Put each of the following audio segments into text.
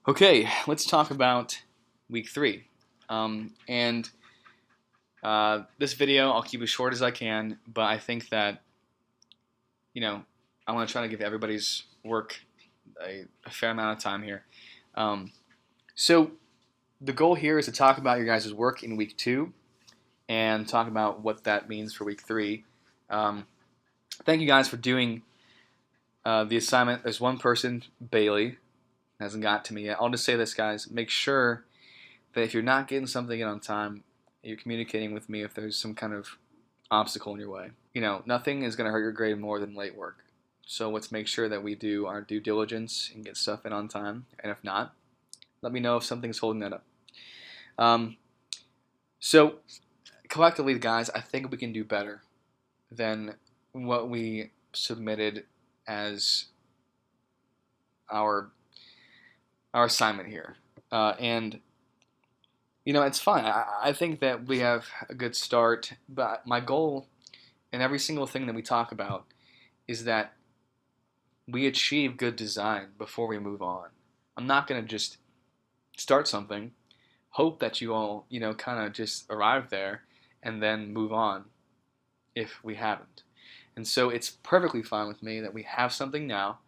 Okay, let's talk about week 3. And This video, I'll keep as short as I can, but I think that, you know, I want to try to give everybody's work a fair amount of time here. Um, so, the goal here is to talk about your guys' work in week 2 and talk about what that means for week 3. Um, Thank you guys for doing the assignment. There's one person, Bailey, hasn't got to me yet. I'll just say this, guys. Make sure that if you're not getting something in on time, you're communicating with me if there's some kind of obstacle in your way. Nothing is going to hurt your grade more than late work. So let's make sure that we do our due diligence and get stuff in on time. And if not, let me know if something's holding that up. Um, so collectively, guys, I think we can do better than what we submitted as our assignment here. And it's fine. I think that we have a good start, but my goal in every single thing that we talk about is that we achieve good design before we move on. I'm not going to just start something, hope that you all, kind of just arrive there and then move on if we haven't. And so it's perfectly fine with me that we have something now.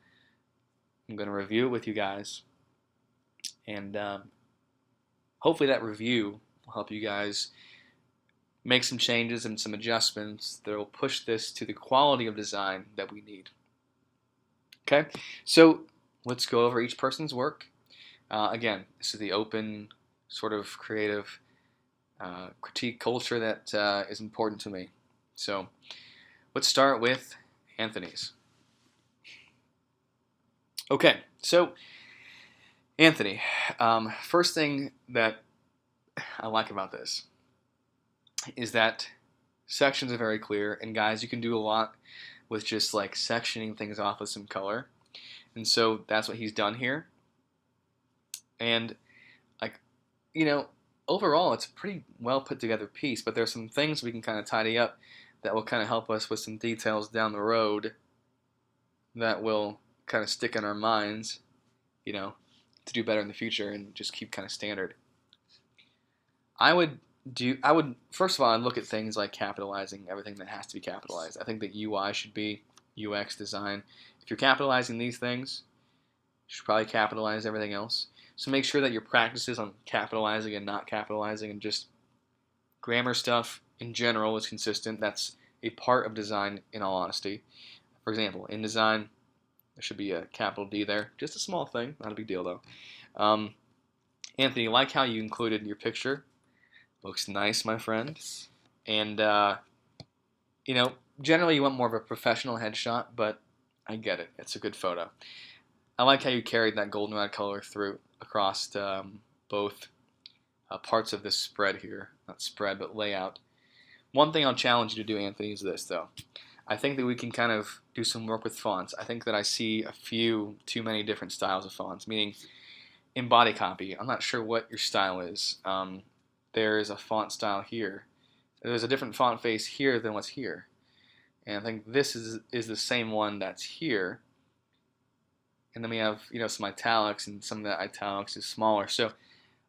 I'm going to review it with you guys. And hopefully that review will help you guys make some changes and some adjustments that will push this to the quality of design that we need. Okay, so let's go over each person's work. Again, this is the open, sort of creative critique culture that is important to me. So let's start with Anthony's. Okay, so Anthony, first thing that I like about this is that sections are very clear, and guys, you can do a lot with just like sectioning things off with some color, and so that's what he's done here. And overall, it's a pretty well put together piece, but there's some things we can kind of tidy up that will kind of help us with some details down the road that will kind of stick in our minds, to do better in the future and just keep kind of standard. I would first of all, I'd look at things like capitalizing everything that has to be capitalized. I think that UI should be UX design. If you're capitalizing these things, you should probably capitalize everything else. So make sure that your practices on capitalizing and not capitalizing and just grammar stuff in general is consistent. That's a part of design, in all honesty. For example, in design, there should be a capital D there. Just a small thing, not a big deal though. Anthony, like how you included your picture. Looks nice, my friend. And, generally you want more of a professional headshot, but I get it. It's a good photo. I like how you carried that goldenrod color through across both parts of this spread here. Not spread, but layout. One thing I'll challenge you to do, Anthony, is this, though. I think that we can kind of do some work with fonts. I think that I see a few too many different styles of fonts, meaning in body copy, I'm not sure what your style is. There is a font style here. There's a different font face here than what's here. And I think this is the same one that's here. And then we have, some italics, and some of that italics is smaller. So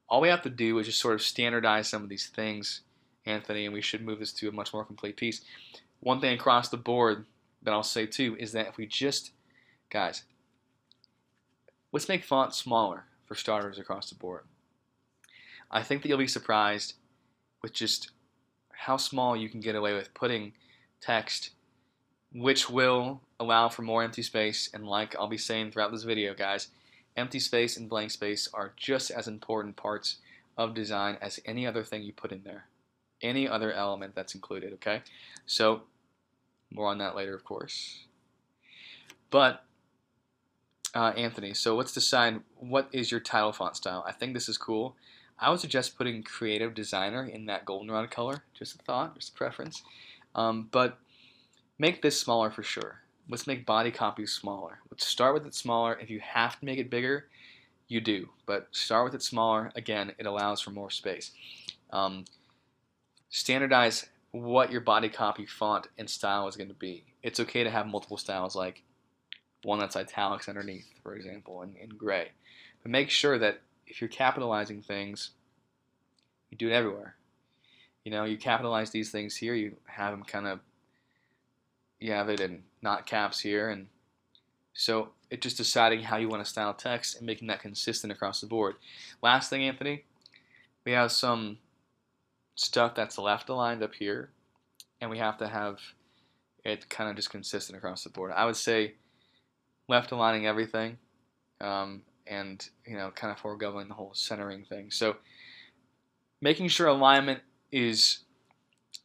all we have to do is just sort of standardize some of these things, Anthony, and we should move this to a much more complete piece. One thing across the board that I'll say too is that if we just, guys, let's make fonts smaller for starters across the board. I think that you'll be surprised with just how small you can get away with putting text, which will allow for more empty space. And like I'll be saying throughout this video, guys, empty space and blank space are just as important parts of design as any other thing you put in there, any other element that's included, okay? So more on that later, of course. But Anthony, so let's decide what is your title font style. I think this is cool. I would suggest putting creative designer in that goldenrod color. Just a thought, just a preference. But make this smaller for sure. Let's make body copies smaller. Let's start with it smaller. If you have to make it bigger, you do. But start with it smaller. Again, it allows for more space. Standardize what your body copy font and style is going to be. It's okay to have multiple styles, like one that's italics underneath, for example, in gray. But make sure that if you're capitalizing things, you do it everywhere. You capitalize these things here, you have them you have it in not caps here, and so it's just deciding how you want to style text and making that consistent across the board. Last thing, Anthony, we have some stuff that's left aligned up here, and we have to have it kind of just consistent across the board. I would say left aligning everything, and kind of foregoing the whole centering thing. So making sure alignment is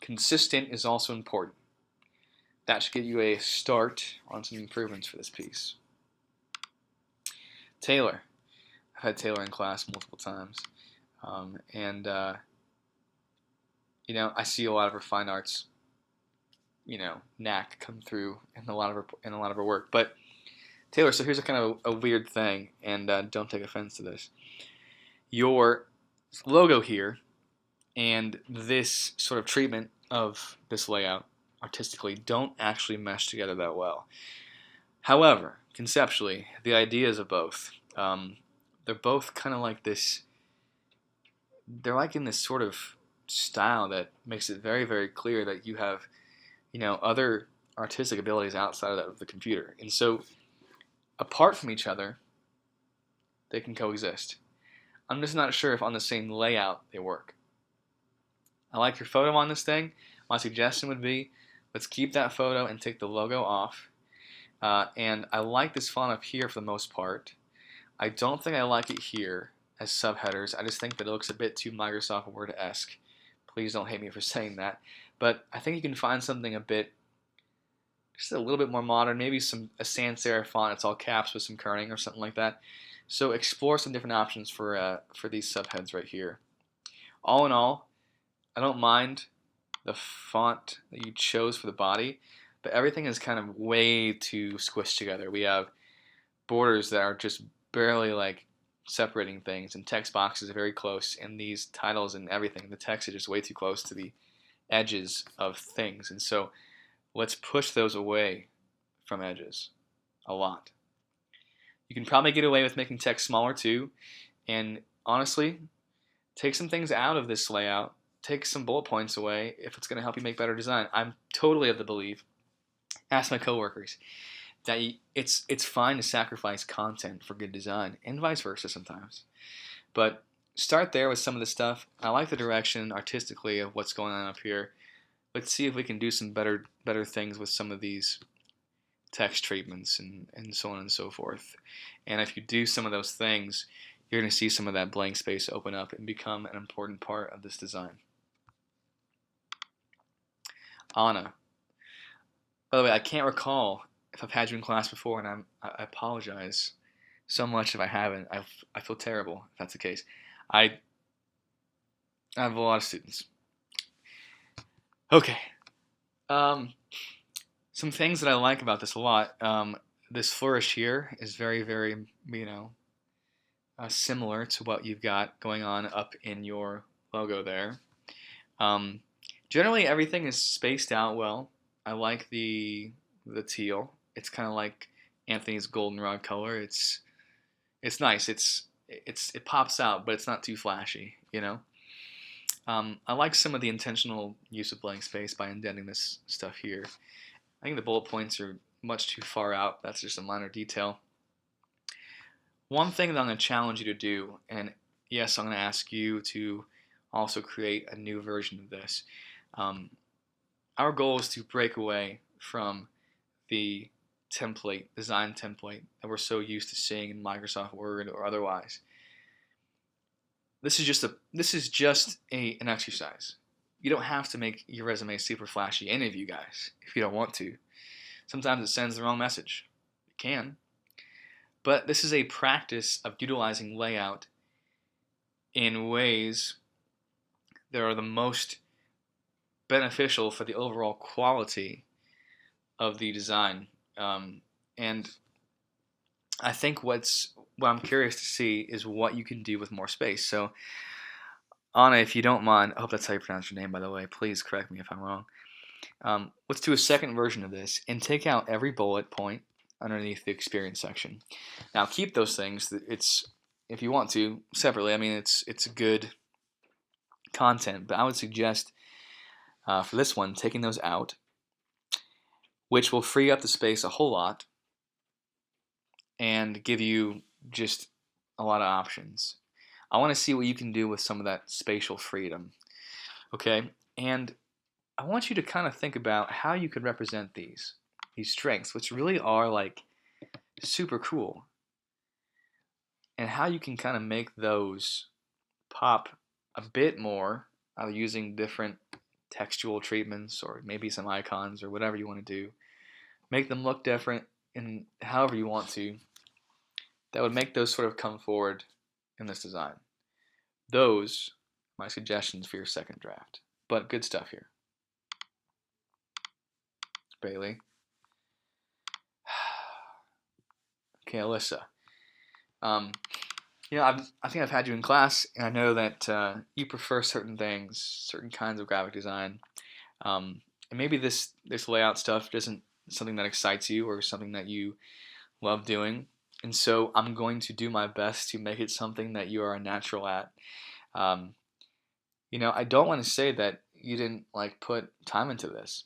consistent is also important. That should get you a start on some improvements for this piece. Taylor. I've had Taylor in class multiple times, and I see a lot of her fine arts, knack come through in a lot of her work. But Taylor, so here's a kind of a weird thing, and don't take offense to this. Your logo here and this sort of treatment of this layout artistically don't actually mesh together that well. However, conceptually, the ideas of both, they're both kind of like this, they're like in this sort of style that makes it very, very clear that you have, other artistic abilities outside of that of the computer. And so, apart from each other, they can coexist. I'm just not sure if on the same layout they work. I like your photo on this thing. My suggestion would be, let's keep that photo and take the logo off. And I like this font up here for the most part. I don't think I like it here as subheaders. I just think that it looks a bit too Microsoft Word-esque. Please don't hate me for saying that. But I think you can find something just a little bit more modern, maybe a sans serif font. It's all caps with some kerning or something like that. So explore some different options for these subheads right here. All in all, I don't mind the font that you chose for the body, but everything is kind of way too squished together. We have borders that are just barely separating things, and text boxes are very close, and these titles and everything, the text is just way too close to the edges of things. And so let's push those away from edges a lot. You can probably get away with making text smaller too, and honestly, take some things out of this layout, take some bullet points away if it's going to help you make better design. I'm totally of the belief, ask my coworkers, that it's fine to sacrifice content for good design, and vice versa sometimes. But start there with some of the stuff. I like the direction artistically of what's going on up here. Let's see if we can do some better things with some of these text treatments and so on and so forth. And if you do some of those things, you're going to see some of that blank space open up and become an important part of this design. Anna. By the way, I can't recall if I've had you in class before, and I apologize so much if I haven't. I feel terrible if that's the case. I have a lot of students. Okay. Some things that I like about this a lot. This flourish here is very, very, similar to what you've got going on up in your logo there. Generally, everything is spaced out well. I like the teal. It's kind of like Anthony's goldenrod color. It's nice. It pops out, but it's not too flashy. I like some of the intentional use of blank space by indenting this stuff here. I think the bullet points are much too far out. That's just a minor detail. One thing that I'm going to challenge you to do, and yes, I'm going to ask you to also create a new version of this. Our goal is to break away from the design template that we're so used to seeing in Microsoft Word or otherwise. This is just an exercise. You don't have to make your resume super flashy, any of you guys, if you don't want to. Sometimes it sends the wrong message. It can. But this is a practice of utilizing layout in ways that are the most beneficial for the overall quality of the design. And I think what I'm curious to see is what you can do with more space. So, Anna, if you don't mind, I hope that's how you pronounce your name, by the way. Please correct me if I'm wrong. Let's do a second version of this and take out every bullet point underneath the experience section. Now, keep those things. if you want to, separately. I mean, it's good content, but I would suggest for this one, taking those out, which will free up the space a whole lot and give you just a lot of options. I want to see what you can do with some of that spatial freedom, okay? And I want you to kind of think about how you could represent these strengths, which really are like super cool, and how you can kind of make those pop a bit more using different textual treatments or maybe some icons or whatever you want to do. Make them look different in however you want to. That would make those sort of come forward in this design. Those are my suggestions for your second draft. But good stuff here. Bailey. Okay, Alyssa. I think I've had you in class, and I know that you prefer certain things, certain kinds of graphic design. And maybe this layout stuff isn't something that excites you or something that you love doing. And so I'm going to do my best to make it something that you are a natural at. I don't want to say that you didn't put time into this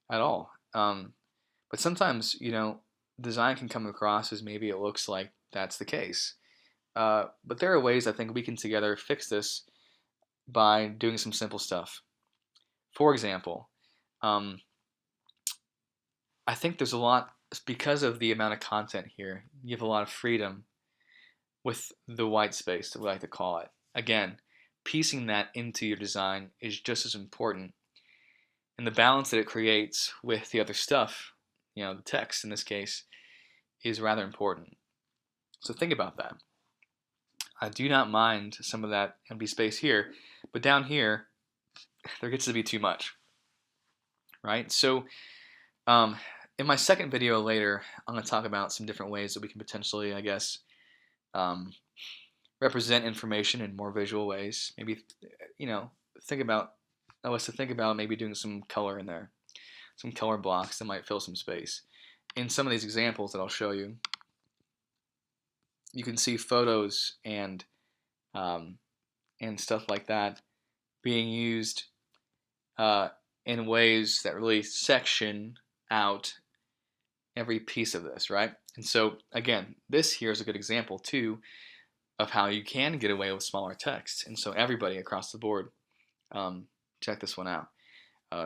at all. But sometimes, design can come across as maybe it looks like that's the case. But there are ways I think we can together fix this by doing some simple stuff. For example, I think there's a lot, because of the amount of content here, you have a lot of freedom with the white space, that we like to call it. Again, piecing that into your design is just as important. And the balance that it creates with the other stuff, the text in this case, is rather important. So think about that. I do not mind some of that empty space here, but down here, there gets to be too much, right? So in my second video later, I'm going to talk about some different ways that we can potentially, represent information in more visual ways. Maybe, think about maybe doing some color in there, some color blocks that might fill some space. In some of these examples that I'll show you, you can see photos and stuff like that being used in ways that really section out every piece of this, right? And so again, this here is a good example too of how you can get away with smaller text. And so everybody across the board, check this one out.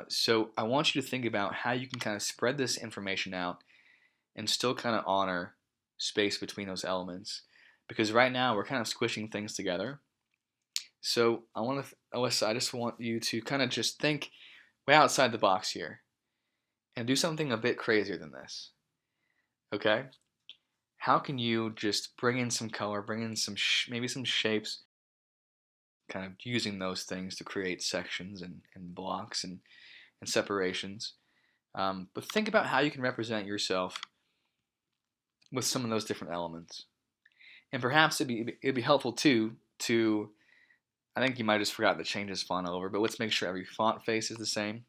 So I want you to think about how you can kind of spread this information out and still kind of honor space between those elements, because right now we're kind of squishing things together. So Alyssa, I just want you to kind of just think way outside the box here and do something a bit crazier than this. Okay? How can you just bring in some color, bring in some maybe some shapes, kind of using those things to create sections and blocks and separations. But think about how you can represent yourself with some of those different elements. And perhaps it'd be helpful too to, I think you might have just forgot to change this font over, but let's make sure every font face is the same.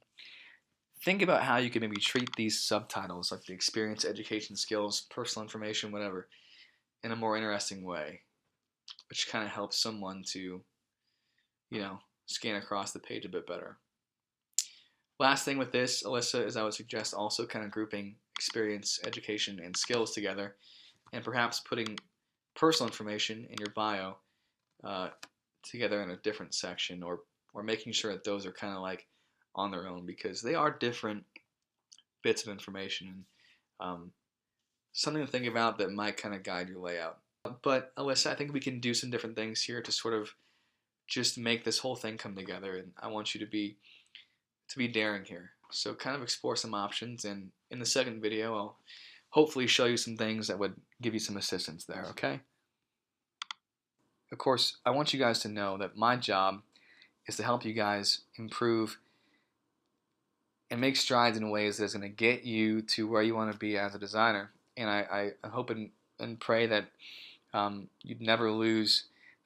Think about how you can maybe treat these subtitles, like the experience, education, skills, personal information, whatever, in a more interesting way, which kind of helps someone to, scan across the page a bit better. Last thing with this, Alyssa, is I would suggest also kind of grouping experience, education, and skills together, and perhaps putting personal information in your bio together in a different section, or making sure that those are kind of like on their own, because they are different bits of information and something to think about that might kind of guide your layout. But Alyssa, I think we can do some different things here to sort of just make this whole thing come together, and I want you to be daring here. So kind of explore some options, and in the second video I'll hopefully show you some things that would give you some assistance there, okay? Of course, I want you guys to know that my job is to help you guys improve and make strides in ways that's going to get you to where you want to be as a designer. And I hope and pray that you'd never lose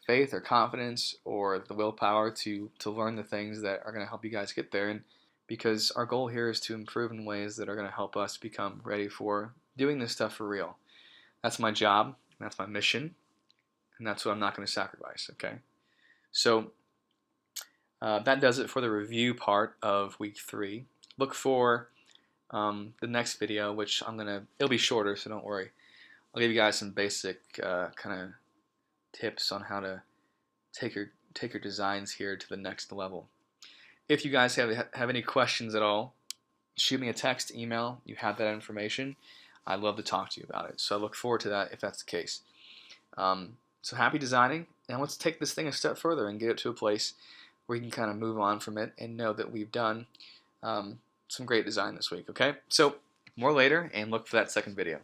faith or confidence or the willpower to learn the things that are going to help you guys get there. And because our goal here is to improve in ways that are going to help us become ready for doing this stuff for real. That's my job. That's my mission. and that's what I'm not going to sacrifice. Okay, so that does it for the review part of week 3. Look for the next video, which it'll be shorter, so don't worry. I'll give you guys some basic kind of tips on how to take your designs here to the next level. If you guys have any questions at all, shoot me a text, email. You have that information. I'd love to talk to you about it. So I look forward to that if that's the case. So happy designing, and let's take this thing a step further and get it to a place where you can kind of move on from it and know that we've done some great design this week. Okay, so more later, and look for that second video.